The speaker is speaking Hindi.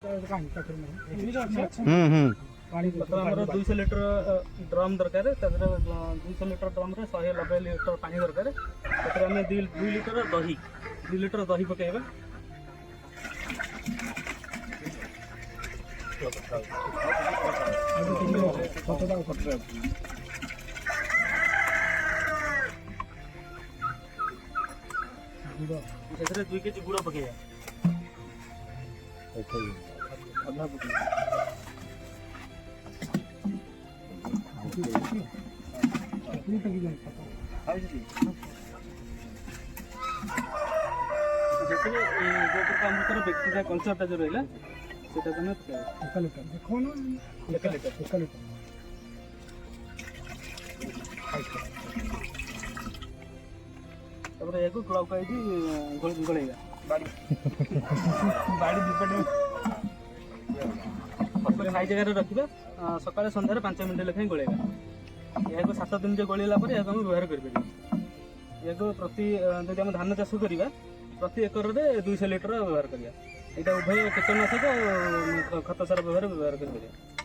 200 लीटर ड्रम दरकार 200 लीटर ड्रम 190 लीटर पानी दरकार 2 लीटर दही 2 लीटर दही पकेबा से 2 केजी गुड़ पकेबा व्यक्ति कंसेप्ट जो रहा गोलेगा बाड़ी खाई जगह रखा सका सन्धार 5 मिनट लेखाएं गोलेगा यहाँ 7 दिन जो गोलेला व्यवहार कर प्रति जब आम धान चाष करवा प्रति एकर 200 लीटर व्यवहार करा यहाँ उभय कीटनाशक खत सार व्यवहार कर